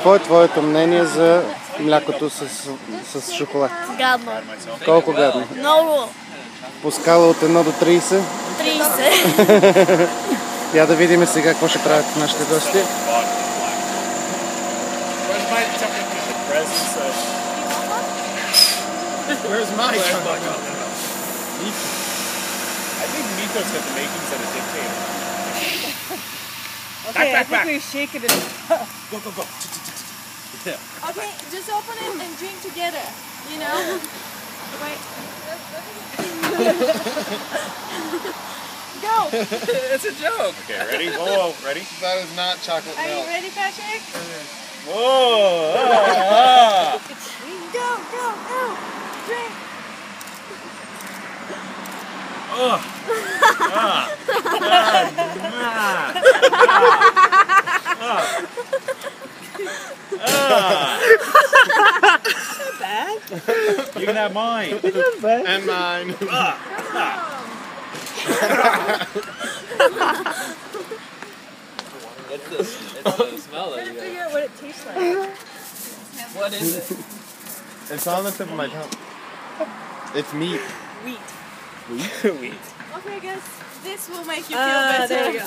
Какво е твоето мнение за млякото с шоколад? Гадно. Колко гадно? Много. По скала от 1 до 30? 30. Я да видим сега какво ще правят нашите гости. Where's my I think Miko's got the makings of a dictator. Okay, I think we shake it. Go, go, go. Yeah. Okay, just open it and drink together. You know? Wait. Go! It's a joke. Okay, ready? Whoa, ready? That is not chocolate Are milk. you ready, Patrick? Whoa! Go, go, go! Drink! Oh. Bad. You can have mine. And mine. It's the smell that you Figure got. out what it tastes like. What is it? It's on the tip of my tongue. It's meat. Wheat. Wheat. Okay, I guess this will make you feel better. There you go.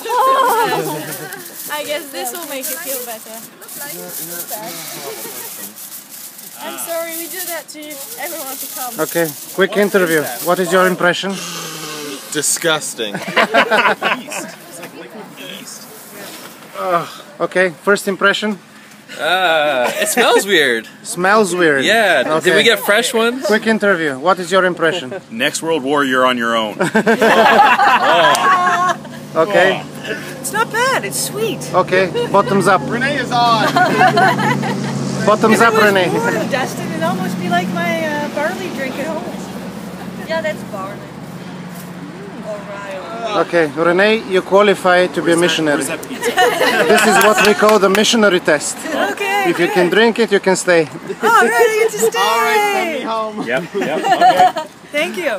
I guess this will make you feel better. I'm sorry, we do that to everyone to come. Okay, quick interview. What is your impression? Disgusting. Yeast. It's like liquid yeast. Okay, first impression? It smells weird. Smells weird. Yeah. Okay. Did we get fresh ones? Quick interview. What is your impression? Next World War, you're on your own. Okay. It's not bad. It's sweet. Okay, bottoms up. Renee is on. Bottoms up, Renee. Warm, Dustin, it'd almost be like my barley drink at home. Yeah, that's barley. Okay, Renee, you qualify to be a missionary. Where's that pizza? This is what we call the missionary test. Okay. If you can drink it, you can stay. Oh, right, I get to stay. All right, send me home. Yep, yep, okay. Thank you.